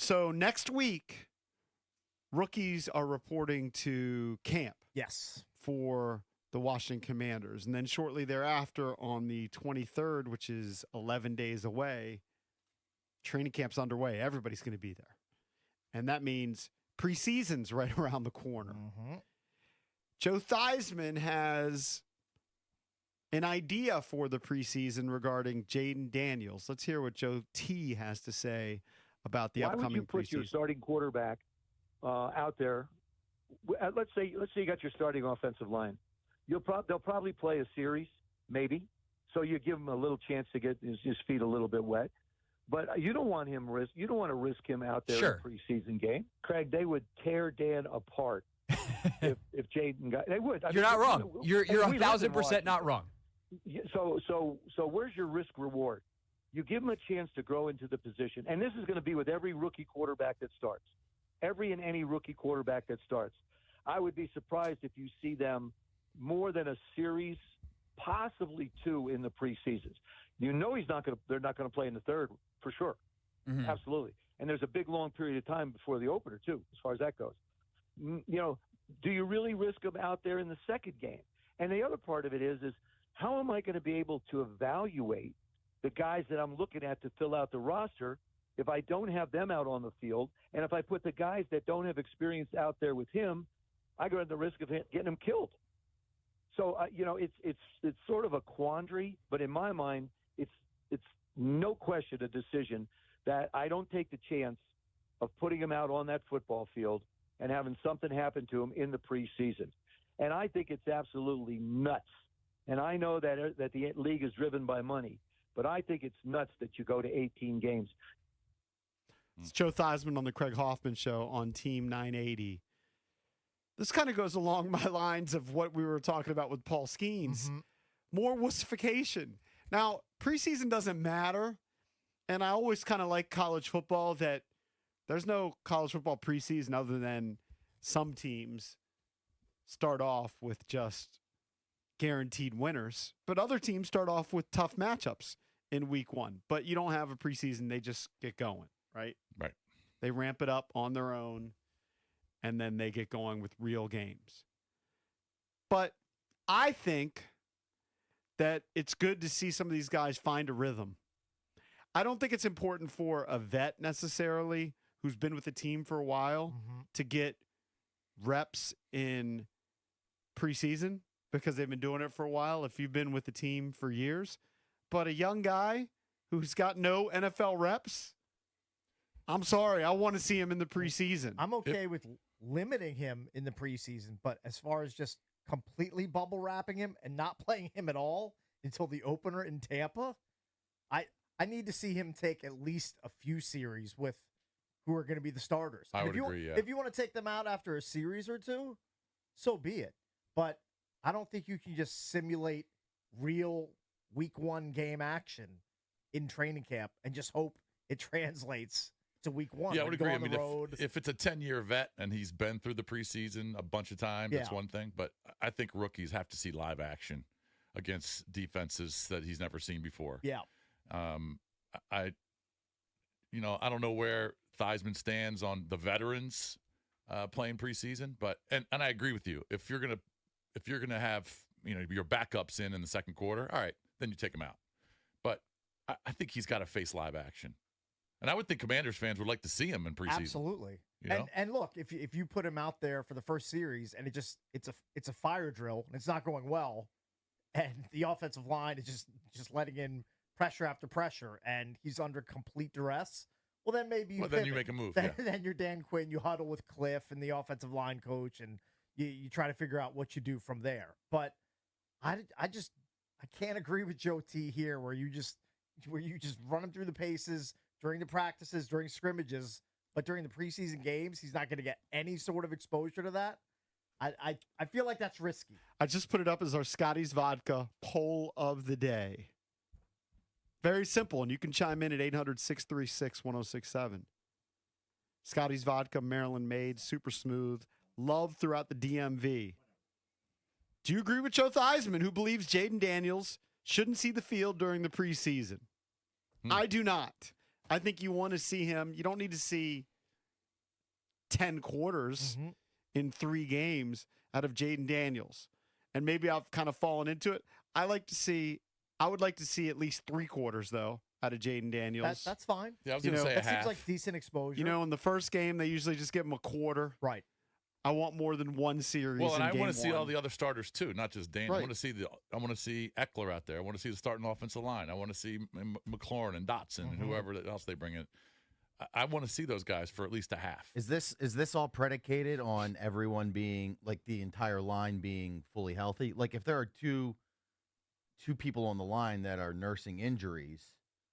So next week, rookies are reporting to camp. Yes. For the Washington Commanders. And then shortly thereafter, on the 23rd, which is 11 days away, training camp's underway. Everybody's going to be there. And that means preseason's right around the corner. Mm-hmm. Joe Theismann has an idea for the preseason regarding Jayden Daniels. Let's hear what Joe T has to say about the upcoming preseason. Why would you put your starting quarterback out there? Let's say you got your starting offensive line. They'll probably play a series, maybe. So you give him a little chance to get his feet a little bit wet. But you don't want him risk. You don't want to risk him out there Sure. in a preseason game. Craig, they would tear Dan apart if Jayden got. They would. You're not wrong. You're 1,000% not wrong. So where's your risk reward? You give him a chance to grow into the position, and this is going to be with every rookie quarterback that starts. Every and any rookie quarterback that starts. I would be surprised if you see them more than a series, possibly two in the preseasons. You know they're not going to play in the third for sure. Mm-hmm. Absolutely. And there's a big, long period of time before the opener, too, as far as that goes. Do you really risk them out there in the second game? And the other part of it is how am I going to be able to evaluate the guys that I'm looking at to fill out the roster if I don't have them out on the field? And if I put the guys that don't have experience out there with him, I go at the risk of getting them killed. So, it's sort of a quandary, but in my mind, it's no question a decision that I don't take the chance of putting him out on that football field and having something happen to him in the preseason. And I think it's absolutely nuts. And I know that the league is driven by money, but I think it's nuts that you go to 18 games. It's Joe Theismann on the Craig Hoffman Show on Team 980. This kind of goes along my lines of what we were talking about with Paul Skeens. Mm-hmm. More wussification. Now, preseason doesn't matter, and I always kind of like college football that there's no college football preseason other than some teams start off with just guaranteed winners, but other teams start off with tough matchups in week one. But you don't have a preseason. They just get going, right? Right. They ramp it up on their own, and then they get going with real games. But I think that it's good to see some of these guys find a rhythm. I don't think it's important for a vet necessarily who's been with the team for a while to get reps in preseason because they've been doing it for a while if you've been with the team for years. But a young guy who's got no NFL reps, I'm sorry, I want to see him in the preseason. I'm okay with limiting him in the preseason, but as far as just completely bubble wrapping him and not playing him at all until the opener in Tampa, I need to see him take at least a few series with who are going to be the starters. I would agree, yeah. If you want to take them out after a series or two, so be it. But I don't think you can just simulate real week one game action in training camp and just hope it translates to week one. Yeah, I would agree. I mean, road. if it's a 10-year vet and he's been through the preseason a bunch of times, that's one thing. But I think rookies have to see live action against defenses that he's never seen before. Yeah. I don't know where Theismann stands on the veterans playing preseason, but and I agree with you. If you're gonna have your backups in the second quarter, all right, then you take them out. But I think he's got to face live action, and I would think Commanders fans would like to see him in preseason. Absolutely. You know? And look, if you put him out there for the first series and it's a fire drill and it's not going well, and the offensive line is just letting in pressure after pressure, and he's under complete duress, well, then maybe then you make a move. Then you're Dan Quinn. You huddle with Cliff and the offensive line coach, and you try to figure out what you do from there. But I can't agree with Joe T here, where you just run him through the paces during the practices, during scrimmages, but during the preseason games, he's not going to get any sort of exposure to that. I feel like that's risky. I just put it up as our Scotty's Vodka poll of the day. Very simple, and you can chime in at 800-636-1067. Scotty's Vodka, Maryland made, super smooth, loved throughout the DMV. Do you agree with Joe Theismann, who believes Jayden Daniels shouldn't see the field during the preseason? I do not. I think you want to see him. You don't need to see 10 quarters in 3 games out of Jayden Daniels. And maybe I've kind of fallen into it. I would like to see at least 3 quarters, though, out of Jayden Daniels. That's fine. Yeah, I was going to say a That half. seems like decent exposure. You know, in the first game, they usually just give him a quarter. Right. I want more than one series. Well, and in I game want to see one. all the other starters too, not just Daniel. Right. I want to see Eckler out there. I want to see the starting offensive line. I want to see McLaurin and Dotson and whoever else they bring in. I want to see those guys for at least a half. Is this all predicated on everyone being, like, the entire line being fully healthy? Like, if there are two people on the line that are nursing injuries,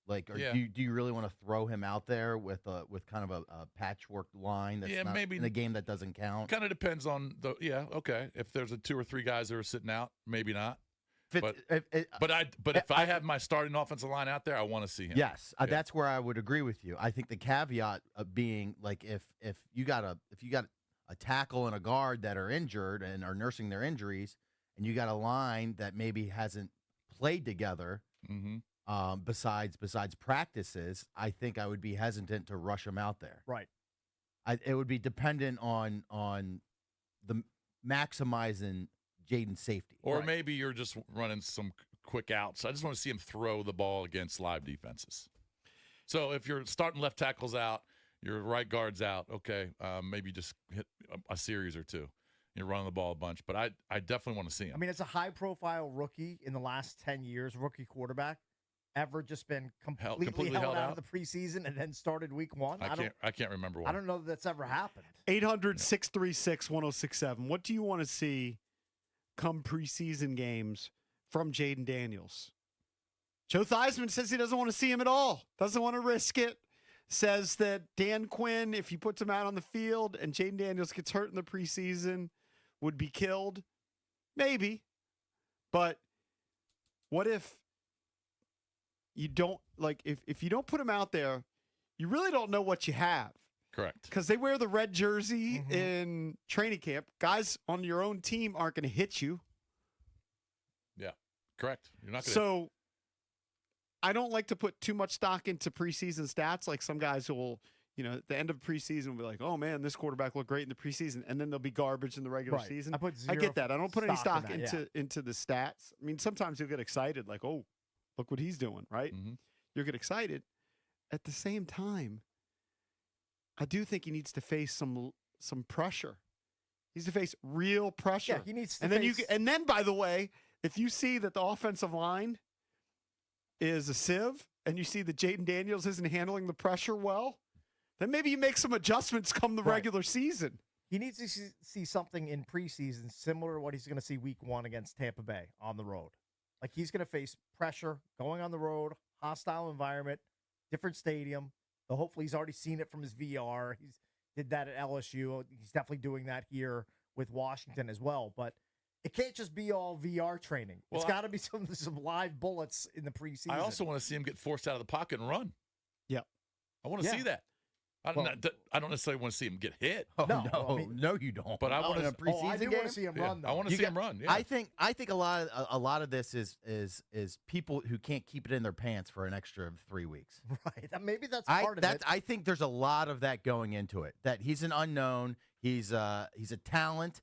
like, do you really want to throw him out there with kind of a patchwork line that's not maybe in a game that doesn't count? Kind of depends on the okay. If there's 2 or 3 guys that are sitting out, maybe not. But if I have my starting offensive line out there, I want to see him. Yes, that's where I would agree with you. I think the caveat of being, like, if you got a tackle and a guard that are injured and are nursing their injuries, and you got a line that maybe hasn't played together, besides practices, I think I would be hesitant to rush them out there. Right. It would be dependent on the maximizing Jayden's safety. Or maybe you're just running some quick outs. I just want to see him throw the ball against live defenses. So if your starting left tackle's out, your right guard's out, okay, maybe just hit a series or 2. You're running the ball a bunch. But I definitely want to see him. I mean, it's a high-profile rookie in the last 10 years, rookie quarterback, ever just been completely held out of the preseason and then started week 1? I can't remember one. I don't know that that's ever happened. 800-636-1067. What do you want to see come preseason games from Jayden Daniels? Joe Theismann says he doesn't want to see him at all. Doesn't want to risk it. Says that Dan Quinn, if he puts him out on the field and Jayden Daniels gets hurt in the preseason, would be killed. Maybe. But what if you don't, like, if you don't put him out there, you really don't know what you have. Correct. Because they wear the red jersey in training camp. Guys on your own team aren't going to hit you. Yeah, correct. You're not going to. So I don't like to put too much stock into preseason stats. Like some guys will, at the end of preseason will be like, oh, man, this quarterback looked great in the preseason. And then they'll be garbage in the regular season. I get that. I don't put any stock into the stats. I mean, sometimes you'll get excited like, oh, look what he's doing, right? You'll get excited. At the same time, I do think he needs to face some pressure. He needs to face real pressure. Yeah, he needs to. And then, by the way, if you see that the offensive line is a sieve, and you see that Jayden Daniels isn't handling the pressure well, then maybe you make some adjustments come the regular season. He needs to see something in preseason similar to what he's going to see week 1 against Tampa Bay on the road. Like, he's going to face pressure going on the road, hostile environment, different stadium. So hopefully he's already seen it from his VR. He's did that at LSU. He's definitely doing that here with Washington as well. But it can't just be all VR training. It's got to be some live bullets in the preseason. I also want to see him get forced out of the pocket and run. Yep. I want to see that. I don't necessarily want to see him get hit. Oh, no, you don't. But I want to preseason I do want to see him run. Though. I want to see him run. Yeah. I think a lot of this is people who can't keep it in their pants for an extra 3 weeks. Right. Maybe that's part of it. I think there's a lot of that going into it. That he's an unknown. He's a talent.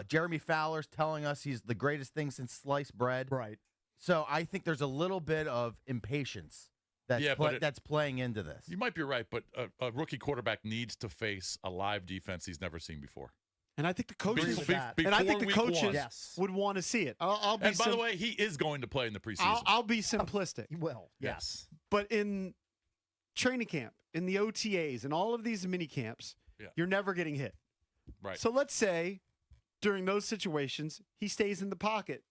Jeremy Fowler's telling us he's the greatest thing since sliced bread. Right. So I think there's a little bit of impatience that's playing into this. You might be right, but a rookie quarterback needs to face a live defense he's never seen before. And I think the coaches, would want to see it. By the way, he is going to play in the preseason. I'll be simplistic. He will. Yes. But in training camp, in the OTAs, and all of these mini camps, you're never getting hit. Right. So let's say during those situations, he stays in the pocket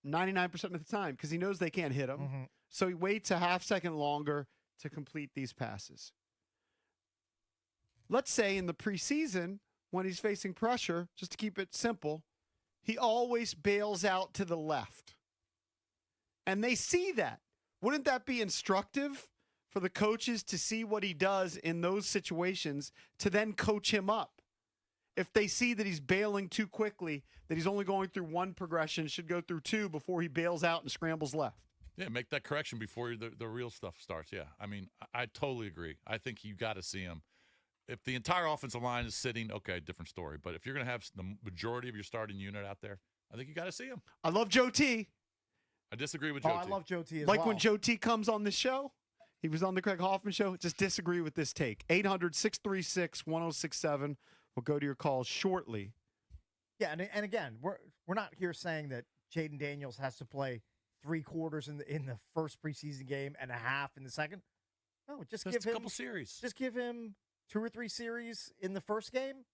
99% of the time because he knows they can't hit him. So he waits a half second longer to complete these passes. Let's say in the preseason, when he's facing pressure, just to keep it simple, he always bails out to the left. And they see that. Wouldn't that be instructive for the coaches to see what he does in those situations to then coach him up? If they see that he's bailing too quickly, that he's only going through one progression, should go through 2 before he bails out and scrambles left. Yeah, make that correction before the real stuff starts. Yeah, I mean, I totally agree. I think you got to see him. If the entire offensive line is sitting, okay, different story. But if you're going to have the majority of your starting unit out there, I think you got to see him. I love Joe T. I disagree with Joe T. I love Joe T as Like well. when Joe T comes on the show, he was on the Craig Hoffman show. Just disagree with this take. 800-636-1067. We'll go to your calls shortly. Yeah, and again, we're not here saying that Jayden Daniels has to play 3 quarters in the first preseason game and a half in the second. No, just give him a couple series. Just give him 2 or 3 series in the first game,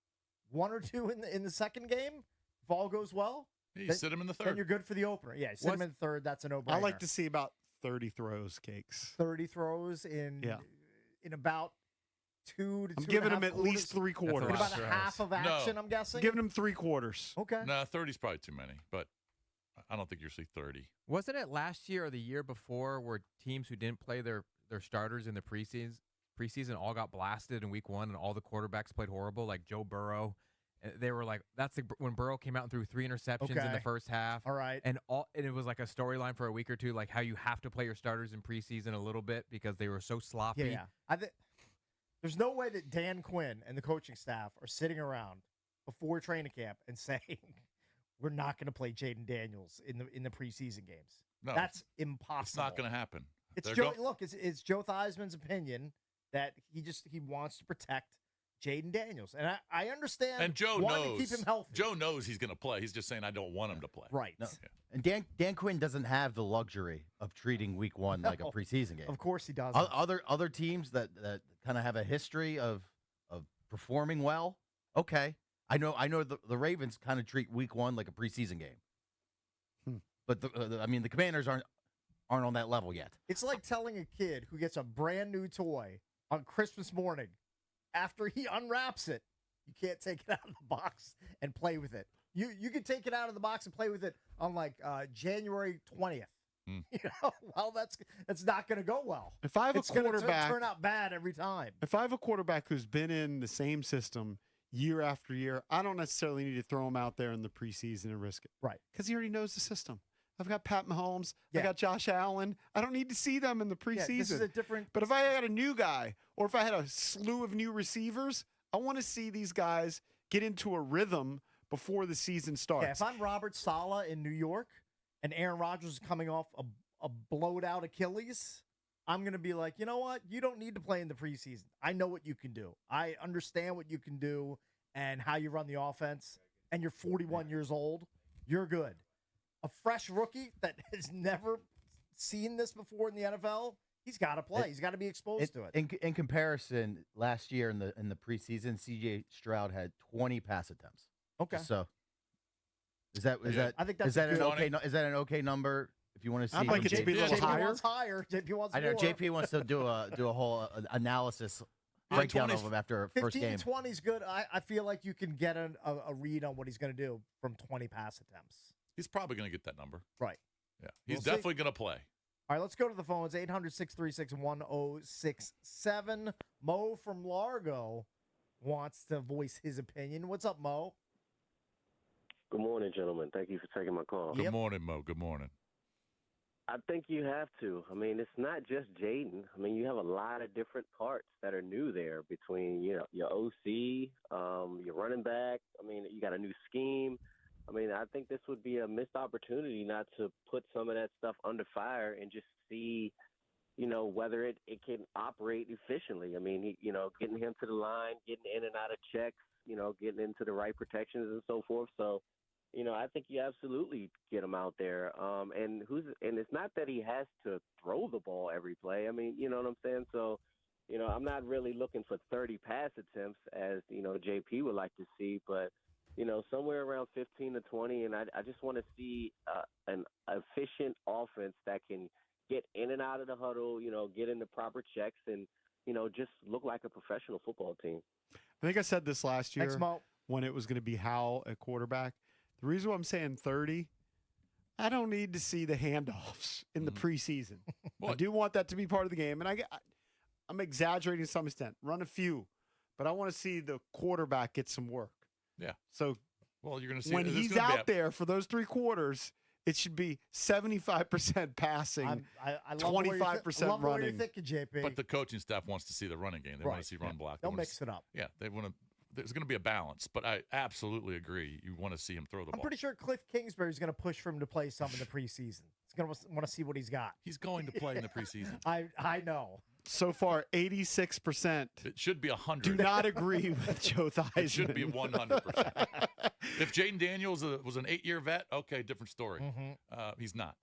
1 or 2 in the second game. If all goes well, You then, sit him in the then third. you're good for the opener. Yeah, sit him in the third. That's a no-brainer. I like to see about 30 throws, Cakes. 30 throws in about 2 to 2 I'm giving and a half him at quarters. least 3 That's a quarters. In lot. about a half of action, I'm guessing. Giving him 3 quarters. Okay. No, 30's probably too many, but I don't think you'll see 30. Wasn't it last year or the year before where teams who didn't play their starters in the preseason all got blasted in week 1 and all the quarterbacks played horrible, like Joe Burrow? They were like, when Burrow came out and threw 3 interceptions in the first half. All right. And it was like a storyline for a week or two, like how you have to play your starters in preseason a little bit because they were so sloppy. Yeah. There's no way that Dan Quinn and the coaching staff are sitting around before training camp and saying we're not going to play Jayden Daniels in the preseason games. No, that's impossible. It's not going to happen. It's Joe. Look, it's Joe Theismann's opinion that he wants to protect Jayden Daniels, and I understand. And Joe wanting knows. to keep him healthy. Joe knows he's going to play. He's just saying I don't want him to play. Right. No. And Dan Quinn doesn't have the luxury of treating week 1 like a preseason game. Of course he does. Other teams that kind of have a history of performing well. Okay, I know the Ravens kind of treat week 1 like a preseason game. But the Commanders aren't on that level yet. It's like telling a kid who gets a brand new toy on Christmas morning, after he unwraps it, you can't take it out of the box and play with it. You can take it out of the box and play with it on like January 20th. You know, well, that's not going to go well. If I have it's a quarterback, going to turn out bad every time. If I have a quarterback who's been in the same system year after year, I don't necessarily need to throw him out there in the preseason and risk it. Right. Because he already knows the system. I've got Pat Mahomes. Yeah. I got Josh Allen. I don't need to see them in the preseason. Yeah, this is a different. But if I had a new guy or if I had a slew of new receivers, I want to see these guys get into a rhythm before the season starts. Yeah, if I'm Robert Saleh in New York and Aaron Rodgers is coming off a blowed out Achilles, I'm going to be like, you know what? You don't need to play in the preseason. I know what you can do. I understand what you can do and how you run the offense. And you're 41 years old. You're good. A fresh rookie that has never seen this before in the NFL, he's got to play. He's got to be exposed to it. In comparison, last year in the preseason, C.J. Stroud had 20 pass attempts. Okay. So is that I think that's is that an good. okay is that an okay number if you want to see? I'd like it to be a little JP higher. wants higher. JP wants I know more. JP wants to do a whole analysis breakdown of him after 15 first game. to 20 is good. I feel like you can get a read on what he's going to do from 20 pass attempts. He's probably going to get that number. Right. Yeah. He's We'll see. definitely going to play. All right, let's go to the phones. 800-636-1067. Mo from Largo wants to voice his opinion. What's up, Mo? Good morning, gentlemen. Thank you for taking my call. Good morning, Mo. Good morning. I think you have to. I mean, it's not just Jayden. I mean, you have a lot of different parts that are new there between, your OC, your running back. I mean, you got a new scheme. I mean, I think this would be a missed opportunity not to put some of that stuff under fire and just see, whether it can operate efficiently. I mean, getting him to the line, getting in and out of checks, getting into the right protections and so forth. So, I think you absolutely get him out there. And it's not that he has to throw the ball every play. I mean, you know what I'm saying? So, I'm not really looking for 30 pass attempts as, JP would like to see, but somewhere around 15 to 20. And I just want to see an efficient offense that can get in and out of the huddle, get in the proper checks and, just look like a professional football team. I think I said this last year Thanks, Mo. when it was going to be Howell at quarterback. The reason why I'm saying 30, I don't need to see the handoffs in the preseason. I do want that to be part of the game. And I'm exaggerating to some extent. Run a few. But I want to see the quarterback get some work. Yeah. So well, you're going to see when he's out there for those 3 quarters, It should be 75% passing, I love 25% love what you're running. thinking, JP. But the coaching staff wants to see the running game. They want Right. to see run block. They'll wanna mix it up. Yeah, they want to. There's going to be a balance, but I absolutely agree. You want to see him throw the I'm ball. pretty sure Cliff Kingsbury's going to push for him to play some in the preseason. He's going to want to see what he's got. He's going to play in the preseason. I know. So far, 86% It should be 100. do not agree with Joe Theismann. It should be 100%. If Jayden Daniels was an 8-year vet, okay, different story. Mm-hmm. He's not.